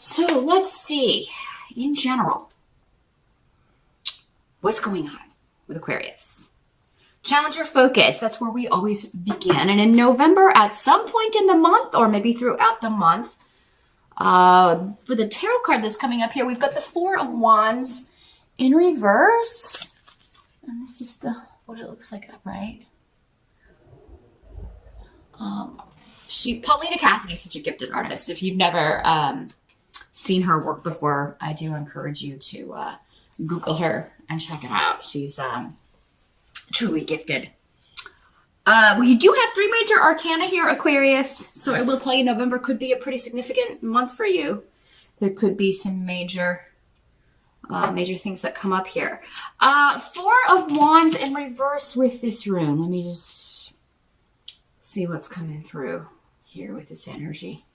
So let's see, in general, what's going on with Aquarius? Challenge your focus. That's where we always begin. And in November, at some point in the month, or maybe throughout the month, for the tarot card that's coming up here, we've got the Four of Wands in reverse. And this is what it looks like upright. Paulina Cassidy is such a gifted artist. If you've never seen her work before, I do encourage you to Google her and check it out. She's truly gifted. We do have 3 major arcana here, Aquarius. So I will tell you, November could be a pretty significant month for you. There could be some major things that come up here. Four of Wands in reverse with this rune. Let me just see what's coming through here with this energy.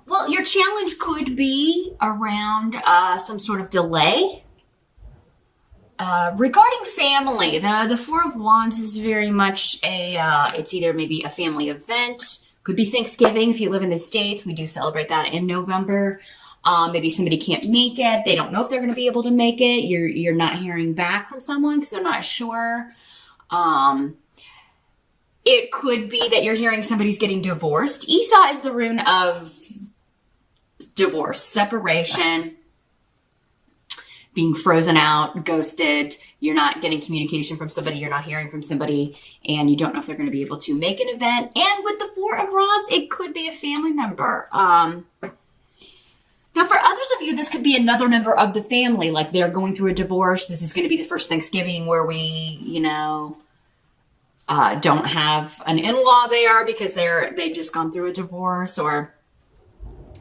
Well, your challenge could be around some sort of delay. Regarding family, the Four of Wands is very much it's either maybe a family event, could be Thanksgiving. If you live in the States, we do celebrate that in November. Maybe somebody can't make it. They don't know if they're going to be able to make it. You're not hearing back from someone because they're not sure. It could be that you're hearing somebody's getting divorced. Esau is the rune of divorce, separation, being frozen out, ghosted. You're not getting communication from somebody. You're not hearing from somebody, and you don't know if they're going to be able to make an event. And with the Four of Rods, it could be a family member. Now, for others of you, this could be another member of the family. Like they're going through a divorce. This is going to be the first Thanksgiving where we, don't have an in-law there because they've just gone through a divorce, or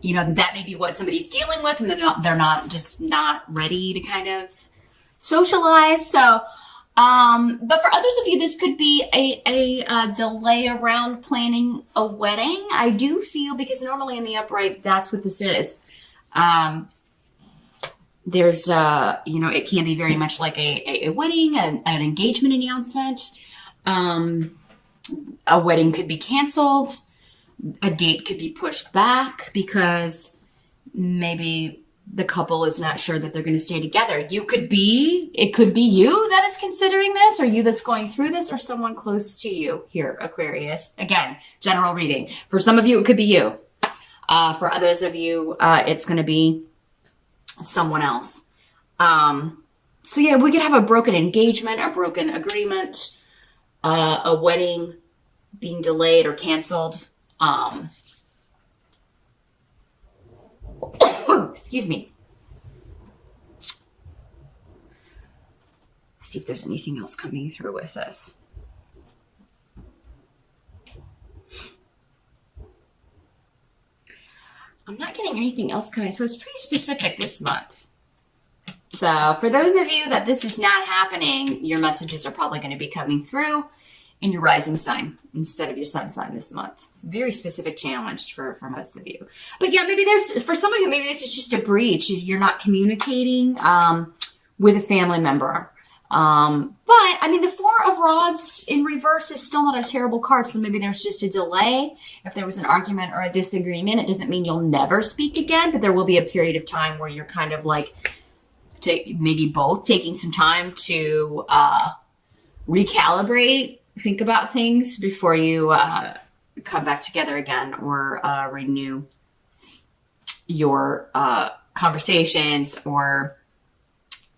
that may be what somebody's dealing with, and they're not ready to kind of socialize. So, but for others of you, this could be a delay around planning a wedding. I do feel, because normally in the upright, that's what this is. There's, it can be very much like a wedding, an engagement announcement. A wedding could be canceled. A date could be pushed back because maybe the couple is not sure that they're going to stay together. It could be you that is considering this, or you that's going through this, or someone close to you here, Aquarius. Again, general reading. For some of you, it could be you. For others of you, it's going to be someone else. So yeah, we could have a broken engagement, a broken agreement, a wedding being delayed or canceled. Excuse me. Let's see if there's anything else coming through with this. I'm not getting anything else coming, so it's pretty specific this month. So for those of you that this is not happening, your messages are probably going to be coming through in your rising sign instead of your sun sign this month. It's a very specific challenge for most of you. But yeah, for some of you, maybe this is just a breach. You're not communicating with a family member. But I mean, the Four of Rods in reverse is still not a terrible card. So maybe there's just a delay. If there was an argument or a disagreement, it doesn't mean you'll never speak again, but there will be a period of time where you're kind of like, maybe both taking some time to recalibrate, think about things before you come back together again, or renew your conversations, or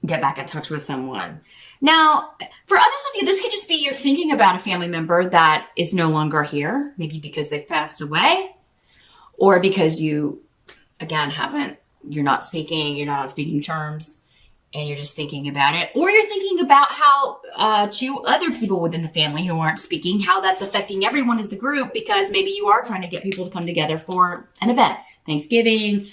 get back in touch with someone. Now, for others of you, this could just be you're thinking about a family member that is no longer here, maybe because they've passed away, or because you, again, you're not on speaking terms, and you're just thinking about it. Or you're thinking about how to other people within the family who aren't speaking, how that's affecting everyone as the group, because maybe you are trying to get people to come together for an event, Thanksgiving,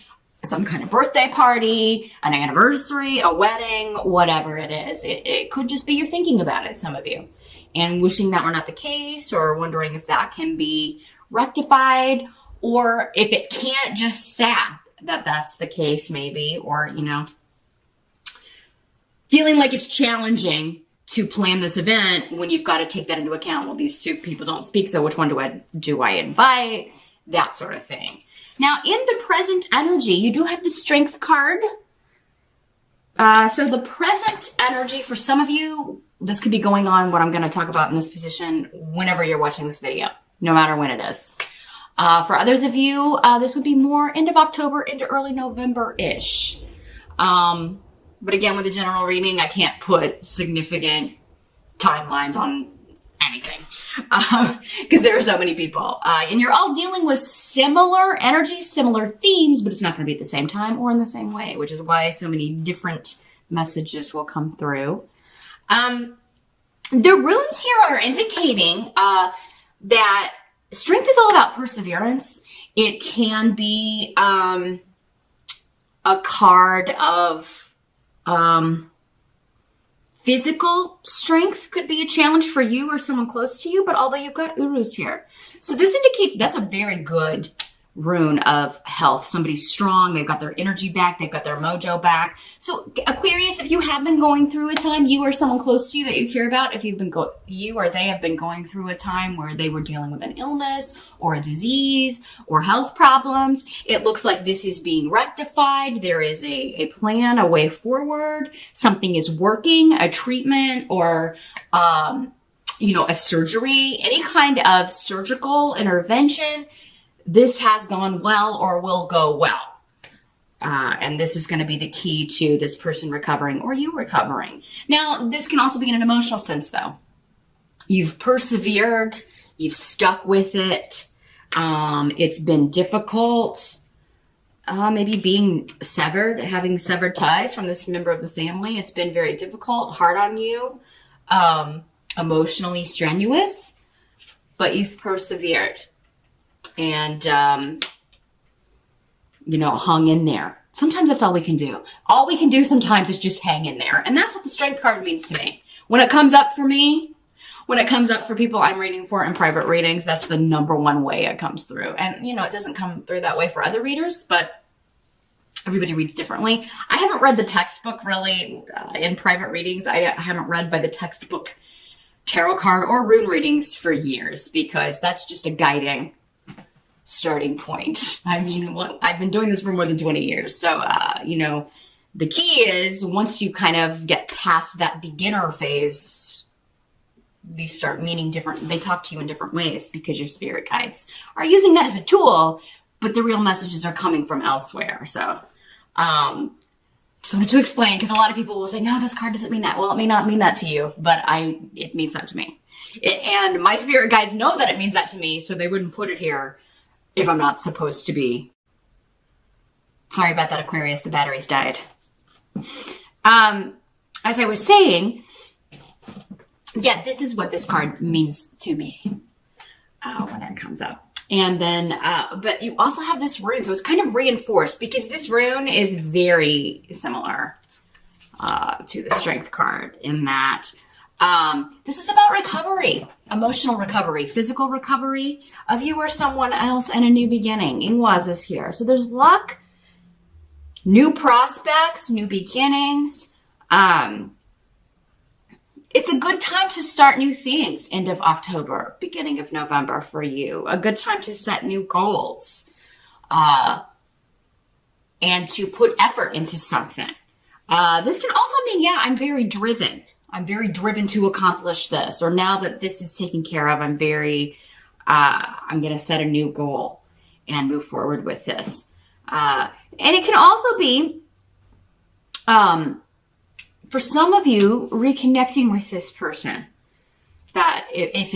some kind of birthday party, an anniversary, a wedding, whatever it is. It could just be you're thinking about it, some of you, and wishing that were not the case, or wondering if that can be rectified, or if it can't, just sad that that's the case maybe, or, feeling like it's challenging to plan this event when you've got to take that into account. Well, these two people don't speak, so which one do I invite? That sort of thing. Now, in the present energy, you do have the Strength card. So the present energy for some of you, this could be going on, what I'm going to talk about in this position, whenever you're watching this video, no matter when it is. For others of you, this would be more end of October into early November-ish. But again, with a general reading, I can't put significant timelines on anything because there are so many people. And you're all dealing with similar energies, similar themes, but it's not going to be at the same time or in the same way, which is why so many different messages will come through. The runes here are indicating that strength is all about perseverance. It can be a card of physical strength could be a challenge for you or someone close to you, but although you've got Urus here. So this indicates that's a very good rune of health. Somebody's strong, they've got their energy back, they've got their mojo back. So Aquarius, if you have been going through a time, you or someone close to you that you care about, if you've been you or they have been going through a time where they were dealing with an illness or a disease or health problems, it looks like this is being rectified. There is a plan, a way forward. Something is working, a treatment or a surgery, any kind of surgical intervention. This has gone well or will go well. And this is going to be the key to this person recovering or you recovering. Now, this can also be in an emotional sense, though. You've persevered. You've stuck with it. It's been difficult. Maybe being severed, having severed ties from this member of the family. It's been very difficult, hard on you, emotionally strenuous, but you've persevered. And, hung in there. Sometimes that's all we can do. All we can do sometimes is just hang in there. And that's what the Strength card means to me. When it comes up for me, when it comes up for people I'm reading for in private readings, that's the number one way it comes through. And, it doesn't come through that way for other readers, but everybody reads differently. I haven't read the textbook really in private readings. I haven't read by the textbook tarot card or rune readings for years because that's just a guiding starting point. I mean, I've been doing this for more than 20 years. So, the key is once you kind of get past that beginner phase, these start meaning different. They talk to you in different ways because your spirit guides are using that as a tool, but the real messages are coming from elsewhere. So, just wanted to explain because a lot of people will say, no, this card doesn't mean that. Well, it may not mean that to you, but it means that to me. And my spirit guides know that it means that to me, so they wouldn't put it here if I'm not supposed to be. Sorry about that, Aquarius. The batteries died. As I was saying, yeah, this is what this card means to me when it comes up. And then, but you also have this rune, so it's kind of reinforced because this rune is very similar to the Strength card in that this is about recovery, emotional recovery, physical recovery of you or someone else, and a new beginning. Ingwaz is here. So there's luck, new prospects, new beginnings. It's a good time to start new things, end of October, beginning of November for you. A good time to set new goals and to put effort into something. This can also mean, yeah, I'm very driven. I'm very driven to accomplish this. Or now that this is taken care of, I'm going to set a new goal and move forward with this. And it can also be, for some of you, reconnecting with this person. That if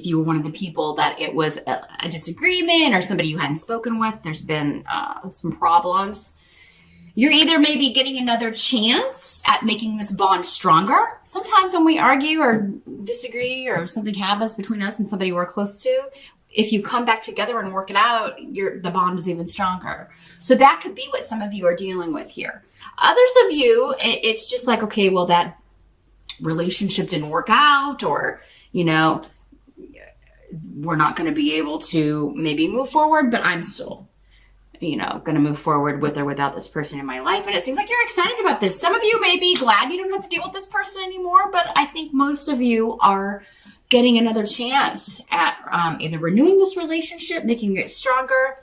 you were one of the people that it was a disagreement or somebody you hadn't spoken with, there's been some problems. You're either maybe getting another chance at making this bond stronger. Sometimes when we argue or disagree or something happens between us and somebody we're close to, if you come back together and work it out, the bond is even stronger. So that could be what some of you are dealing with here. Others of you, it's just like, okay, well, that relationship didn't work out, or, we're not going to be able to maybe move forward, but I'm still going to move forward with or without this person in my life. And it seems like you're excited about this. Some of you may be glad you don't have to deal with this person anymore, but I think most of you are getting another chance at either renewing this relationship, making it stronger.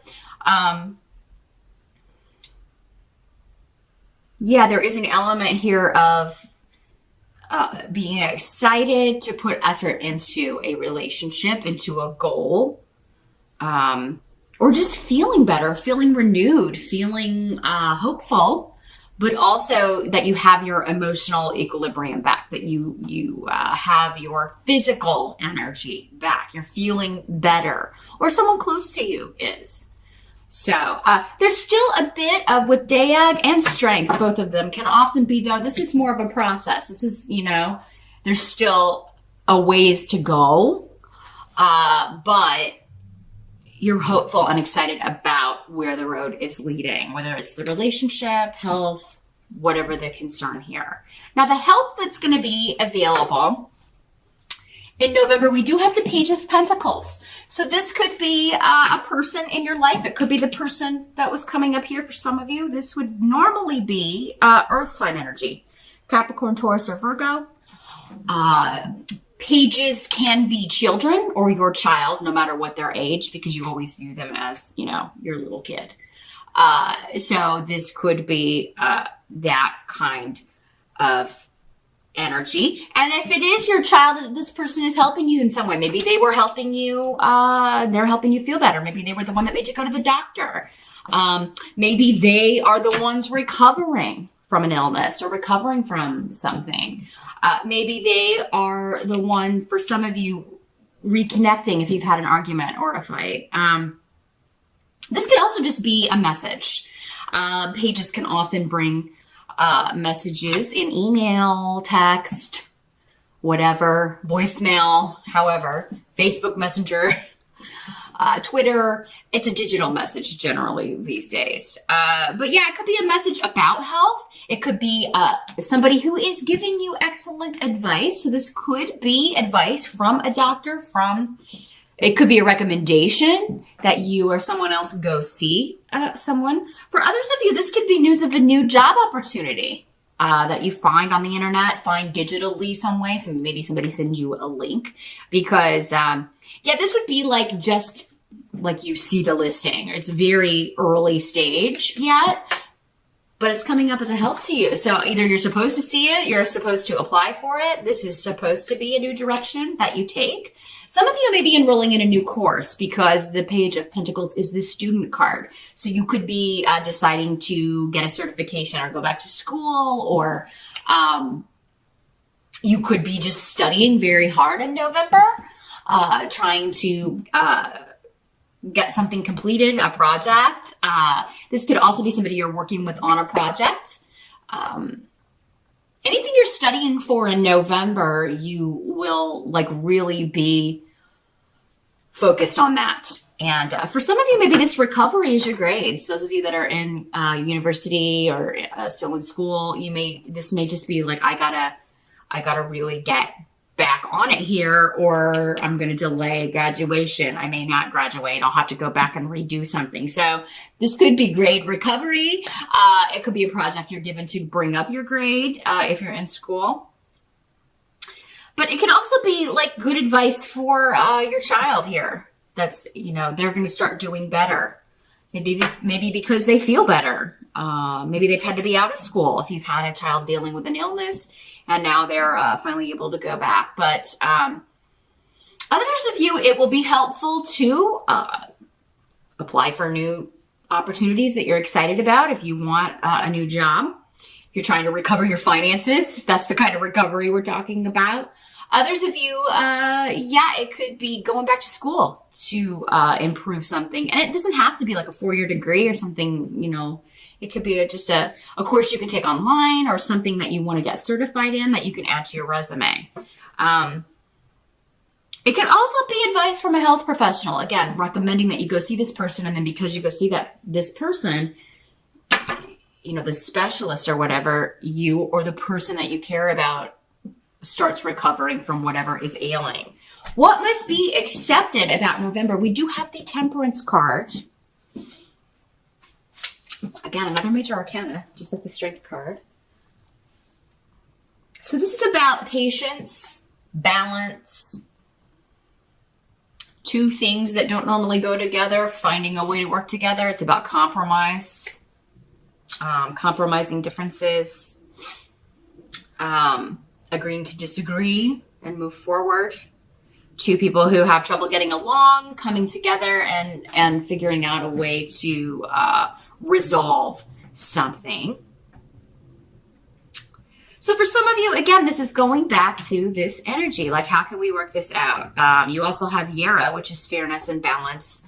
Yeah, there is an element here of being excited to put effort into a relationship, into a goal, or just feeling better, feeling renewed, feeling hopeful, but also that you have your emotional equilibrium back, that you have your physical energy back. You're feeling better, or someone close to you is. So there's still a bit of, with Deag and Strength, both of them can often be, though, this is more of a process. This is, there's still a ways to go, but you're hopeful and excited about where the road is leading, whether it's the relationship, health, whatever the concern here. Now, the help that's going to be available in November, we do have the Page of Pentacles. So this could be a person in your life. It could be the person that was coming up here for some of you. This would normally be Earth sign energy, Capricorn, Taurus, or Virgo. Pages can be children or your child, no matter what their age, because you always view them as, your little kid. So this could be that kind of energy. And if it is your child, this person is helping you in some way. Maybe they were helping you, they're helping you feel better. Maybe they were the one that made you go to the doctor. Maybe they are the ones recovering from an illness or recovering from something. Maybe they are the one, for some of you, reconnecting if you've had an argument or a fight. This could also just be a message. Pages can often bring messages in email, text, whatever, voicemail, however, Facebook Messenger, Twitter. It's a digital message generally these days. But yeah, it could be a message about health. It could be somebody who is giving you excellent advice. So this could be advice from a doctor, it could be a recommendation that you or someone else go see someone. For others of you, this could be news of a new job opportunity that you find on the internet, find digitally some way. So maybe somebody sends you a link because, this would be like just like you see the listing. It's very early stage yet, but it's coming up as a help to you. So either you're supposed to see it, you're supposed to apply for it. This is supposed to be a new direction that you take. Some of you may be enrolling in a new course because the Page of Pentacles is the student card. So you could be deciding to get a certification or go back to school, or you could be just studying very hard in November, trying to get something completed, a project. This could also be somebody you're working with on a project. Anything you're studying for in November, you will really be focused on that. And for some of you, maybe this recovery is your grades. Those of you that are in university or still in school, this may just be like, I gotta really get back on it here, or I'm going to delay graduation. I may not graduate. I'll have to go back and redo something. So this could be grade recovery. It could be a project you're given to bring up your grade if you're in school. But it can also be like good advice for your child here. That's, they're going to start doing better. Maybe because they feel better. Maybe they've had to be out of school if you've had a child dealing with an illness, and now they're finally able to go back. But others of you, it will be helpful to apply for new opportunities that you're excited about if you want a new job. If you're trying to recover your finances, if that's the kind of recovery we're talking about. Others of you, it could be going back to school to improve something. And it doesn't have to be like a 4-year degree or something, It could be just a course you can take online, or something that you want to get certified in that you can add to your resume. It can also be advice from a health professional. Again, recommending that you go see this person, and then because you go see this person, the specialist or whatever, you or the person that you care about starts recovering from whatever is ailing. What must be accepted about November? We do have the Temperance card. Again, another major arcana, just like the Strength card. So this is about patience, balance, two things that don't normally go together, finding a way to work together. It's about compromise, compromising differences, agreeing to disagree and move forward. Two people who have trouble getting along, coming together and figuring out a way to resolve something. So for some of you, again, this is going back to this energy. Like, how can we work this out? You also have Yara, which is fairness and balance,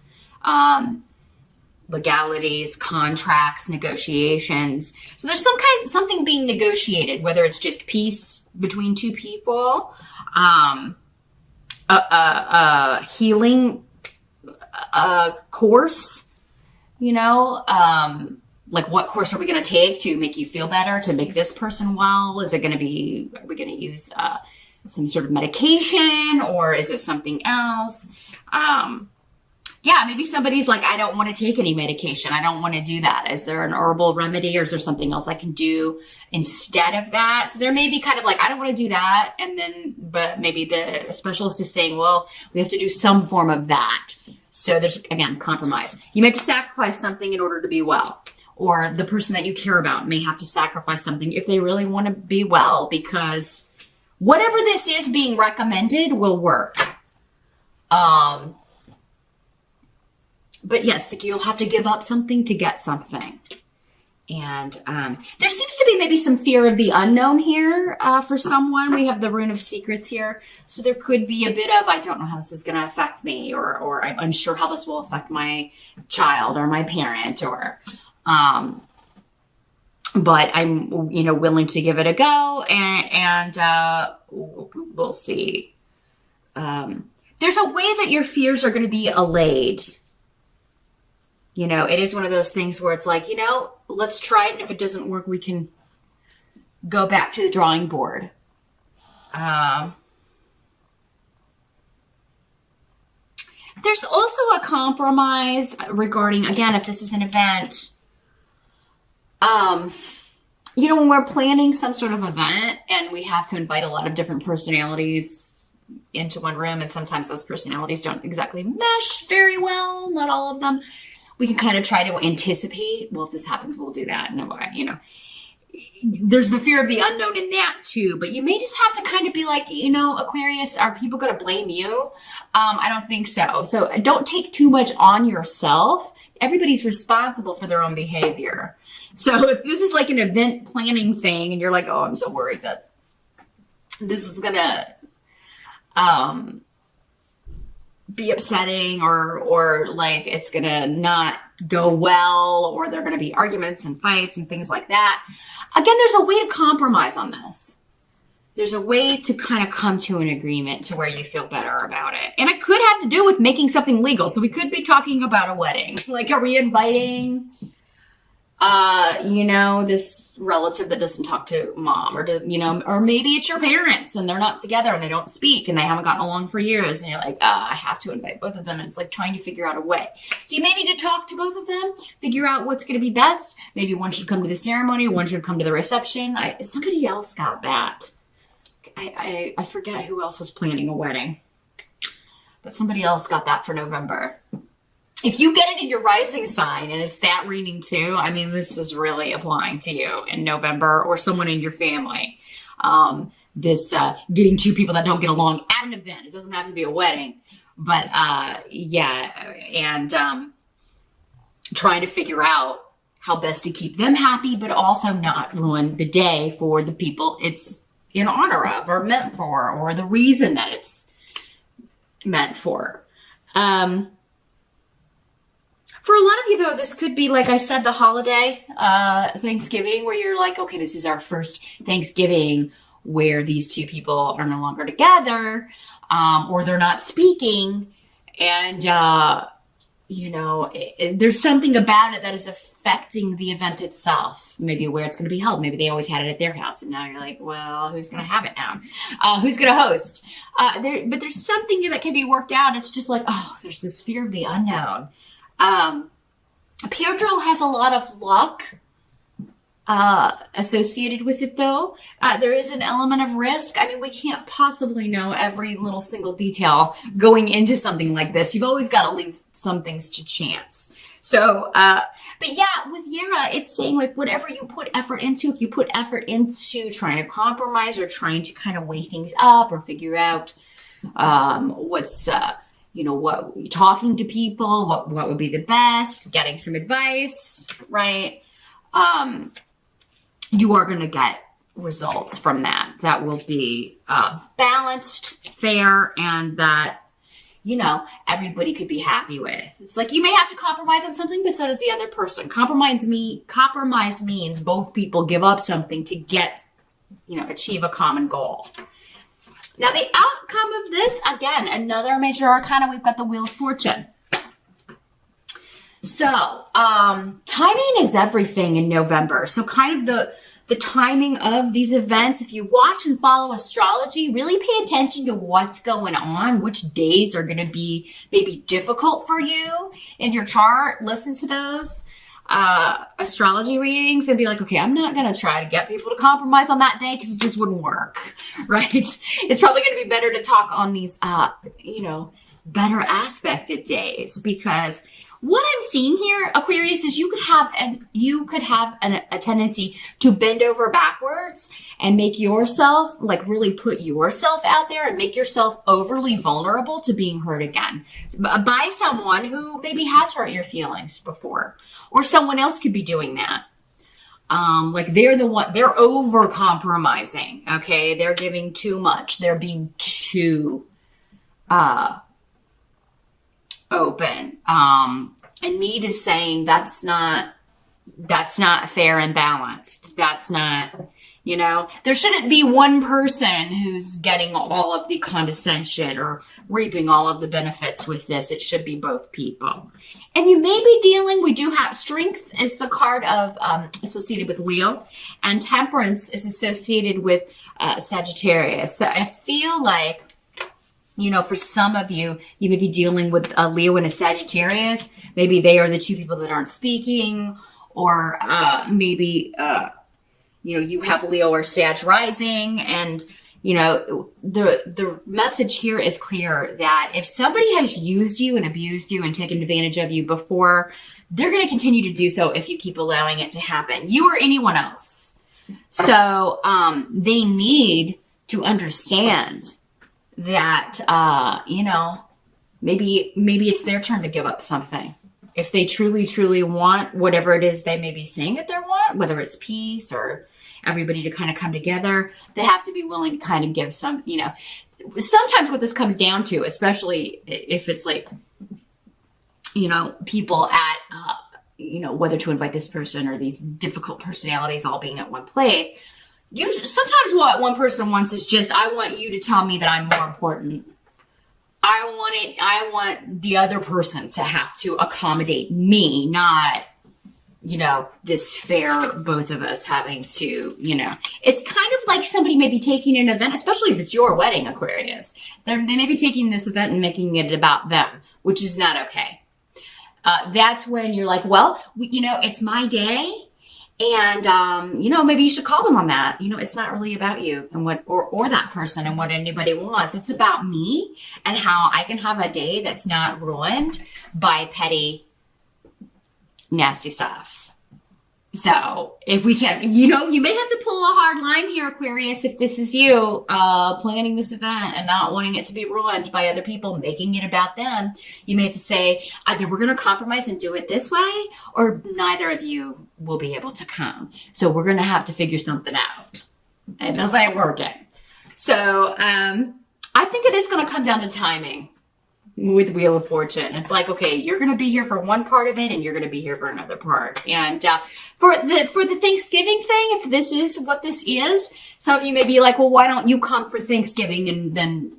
legalities, contracts, negotiations. So there's something being negotiated, whether it's just peace between two people, healing course, you know, like what course are we going to take to make you feel better, to make this person well? Is it going to be, are we going to use some sort of medication, or is it something else? Yeah, maybe somebody's like, I don't want to take any medication. I don't want to do that. Is there an herbal remedy, or is there something else I can do instead of that? So there may be kind of like, I don't want to do that. And then, but maybe the specialist is saying, well, we have to do some form of that. So there's, again, compromise. You may have to sacrifice something in order to be well. Or the person that you care about may have to sacrifice something if they really want to be well, because whatever this is being recommended will work. But yes, you'll have to give up something to get something. And there seems to be maybe some fear of the unknown here for someone. We have the Rune of Secrets here. So there could be a bit of, I don't know how this is going to affect me, or I'm unsure how this will affect my child or my parent, or... but I'm, you know, willing to give it a go, and we'll see. There's a way that your fears are going to be allayed. You know, it is one of those things where it's like, you know, let's try it. And if it doesn't work, we can go back to the drawing board. There's also a compromise regarding, again, if this is an event, you know, when we're planning some sort of event and we have to invite a lot of different personalities into one room, and sometimes those personalities don't exactly mesh very well, not all of them, we can kind of try to anticipate, well, if this happens, we'll do that. And, you know, there's the fear of the unknown in that too, but you may just have to kind of be like, you know, Aquarius, are people going to blame you? I don't think so. So don't take too much on yourself. Everybody's responsible for their own behavior. So if this is like an event planning thing and you're like, oh, I'm so worried that this is going to be upsetting, or like it's going to not go well, or there are going to be arguments and fights and things like that. Again, there's a way to compromise on this. There's a way to kind of come to an agreement to where you feel better about it. And it could have to do with making something legal. So we could be talking about a wedding. Like, are we inviting, you know, this relative that doesn't talk to mom, or you know, or maybe it's your parents and they're not together and they don't speak and they haven't gotten along for years. And you're like, I have to invite both of them. And it's like trying to figure out a way. So you may need to talk to both of them, figure out what's going to be best. Maybe one should come to the ceremony, one should come to the reception. Somebody else got that. I forget who else was planning a wedding, but somebody else got that for November. If you get it in your rising sign and it's that reading too, I mean, this is really applying to you in November, or someone in your family. This getting two people that don't get along at an event. It doesn't have to be a wedding, but yeah, and trying to figure out how best to keep them happy, but also not ruin the day for the people it's in honor of, or meant for, or the reason that it's meant for. For a lot of you, though, this could be, like I said, the holiday, Thanksgiving, where you're like, okay, this is our first Thanksgiving where these two people are no longer together, or they're not speaking. And, you know, there's something about it that is affecting the event itself. Maybe where it's going to be held. Maybe they always had it at their house, and now you're like, well, who's going to have it now? Who's going to host? But there's something that can be worked out. It's just like, oh, there's this fear of the unknown. Pedro has a lot of luck associated with it, though. There is an element of risk. I mean, we can't possibly know every little single detail going into something like this. You've always got to leave some things to chance. So, but yeah, with Yara, it's saying like whatever you put effort into, if you put effort into trying to compromise or trying to kind of weigh things up or figure out what's, what talking to people, what would be the best, getting some advice, right? You are going to get results from that. That will be balanced, fair, and that, everybody could be happy with. It's like you may have to compromise on something, but so does the other person. Compromise means both people give up something to get, achieve a common goal. Now, the outcome of this, again, another major arcana, we've got the Wheel of Fortune. So, timing is everything in November. So kind of the timing of these events, if you watch and follow astrology, really pay attention to what's going on, which days are going to be maybe difficult for you in your chart. Listen to those astrology readings and be like, okay, I'm not going to try to get people to compromise on that day because it just wouldn't work, right? It's probably going to be better to talk on these, better aspected days, because what I'm seeing here, Aquarius, is you could have a tendency to bend over backwards and make yourself, like really put yourself out there and make yourself overly vulnerable to being hurt again by someone who maybe has hurt your feelings before, or someone else could be doing that. Like they're over compromising. Okay. They're giving too much. They're being too, open. And Need is saying that's not fair and balanced. That's not, there shouldn't be one person who's getting all of the condescension or reaping all of the benefits with this. It should be both people. And you may be we do have Strength is the card of, associated with Leo, and Temperance is associated with, Sagittarius. So I feel like, for some of you, you may be dealing with a Leo and a Sagittarius. Maybe they are the two people that aren't speaking, or maybe, you have Leo or Sag rising. And, the message here is clear that if somebody has used you and abused you and taken advantage of you before, they're going to continue to do so if you keep allowing it to happen. You or anyone else. So they need to understand that, maybe it's their turn to give up something. If they truly, truly want whatever it is they may be saying that they want, whether it's peace or everybody to kind of come together, they have to be willing to kind of give some, sometimes what this comes down to, especially if it's like, people at, whether to invite this person or these difficult personalities all being at one place. Sometimes what one person wants is just, I want you to tell me that I'm more important. I want the other person to have to accommodate me, not, this fair, both of us having to, it's kind of like somebody may be taking an event, especially if it's your wedding, Aquarius. They may be taking this event and making it about them, which is not okay. That's when you're like, well, it's my day. And, maybe you should call them on that. It's not really about you and what, or that person and what anybody wants. It's about me and how I can have a day that's not ruined by petty, nasty stuff. So if we can, you may have to pull a hard line here, Aquarius, if this is you, planning this event and not wanting it to be ruined by other people, making it about them. You may have to say, either we're going to compromise and do it this way, or neither of you will be able to come. So we're going to have to figure something out. And this ain't working. So, I think it is going to come down to timing with Wheel of Fortune. It's like, okay, you're going to be here for one part of it and you're going to be here for another part. And for the Thanksgiving thing, if this is what this is, some of you may be like, well, why don't you come for Thanksgiving and then,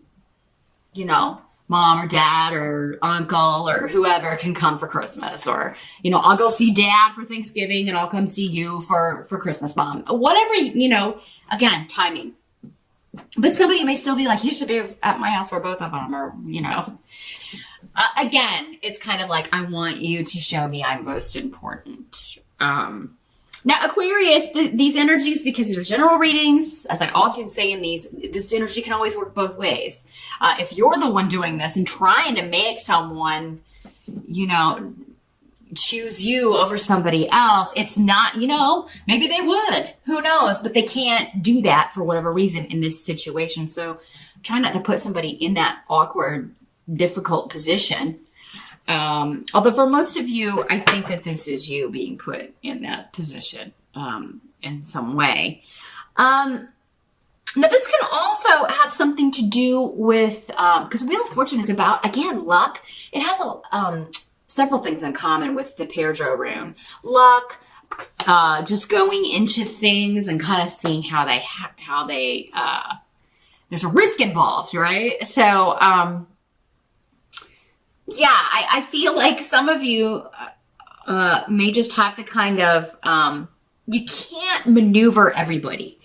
mom or dad or uncle or whoever can come for Christmas, or, I'll go see dad for Thanksgiving and I'll come see you for Christmas, mom. Whatever, again, timing. But somebody may still be like, you should be at my house for both of them, or, Again, it's kind of like, I want you to show me I'm most important. Now, Aquarius, these energies, because they're general readings, as I often say in these, this energy can always work both ways. If you're the one doing this and trying to make someone, you know, choose you over somebody else, it's not, you know, maybe they would, who knows, but they can't do that for whatever reason in this situation. So try not to put somebody in that awkward, difficult position. Although for most of you, I think that this is you being put in that position in some way. Now, this can also have something to do with, because Wheel of Fortune is about, again, luck. It has several things in common with the Pedro rune. Luck, just going into things and kind of seeing how they there's a risk involved, right? So, yeah, I feel like some of you may just have to kind of, you can't maneuver everybody.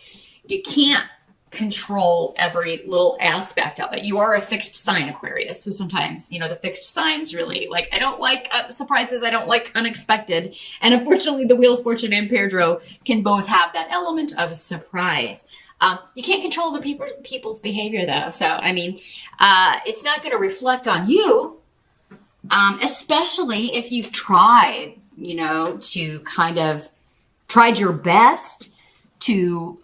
You can't control every little aspect of it. You are a fixed sign, Aquarius. So sometimes, you know, the fixed signs really, like, I don't like surprises. I don't like unexpected. And unfortunately, the Wheel of Fortune and Pedro can both have that element of surprise. You can't control the people's behavior, though. So, I mean, it's not going to reflect on you. Especially if you've tried, you know, to kind of tried your best to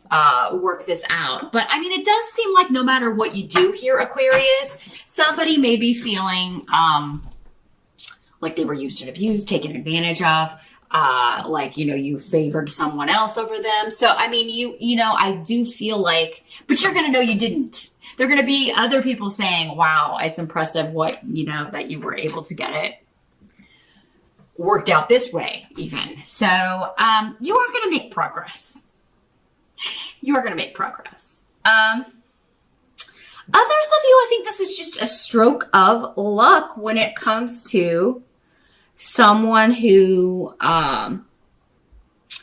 work this out. But I mean, it does seem like no matter what you do here, Aquarius, somebody may be feeling like they were used and abused, taken advantage of, like, you know, you favored someone else over them. So, I mean, you know, I do feel like, but you're going to know you didn't. There are going to be other people saying, wow, it's impressive what, you know, that you were able to get it worked out this way even. So you are going to make progress. You are going to make progress. Others of you, I think this is just a stroke of luck when it comes to someone who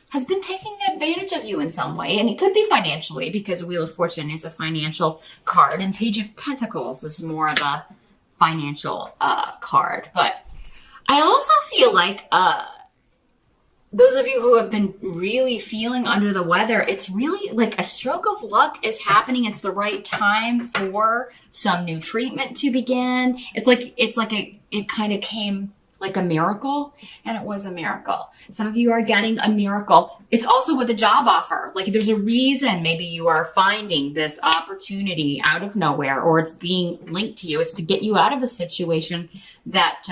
has been taking advantage of you in some way. And it could be financially, because Wheel of Fortune is a financial card and Page of Pentacles is more of a financial card. But I also feel like those of you who have been really feeling under the weather, it's really like a stroke of luck is happening. It's the right time for some new treatment to begin. It's like it kind of came like a miracle, and it was a miracle. Some of you are getting a miracle. It's also with a job offer. Like, there's a reason maybe you are finding this opportunity out of nowhere, or it's being linked to you. It's to get you out of a situation that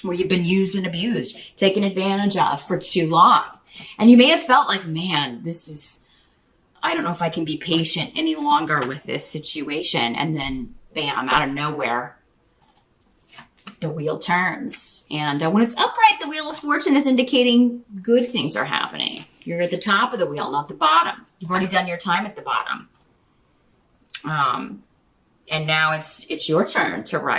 where you've been used and abused, taken advantage of for too long. And you may have felt like, man, this is, I don't know if I can be patient any longer with this situation. And then bam, out of nowhere, the wheel turns. And when it's upright, the Wheel of Fortune is indicating good things are happening. You're at the top of the wheel, not the bottom. You've already done your time at the bottom. And now it's your turn to rise.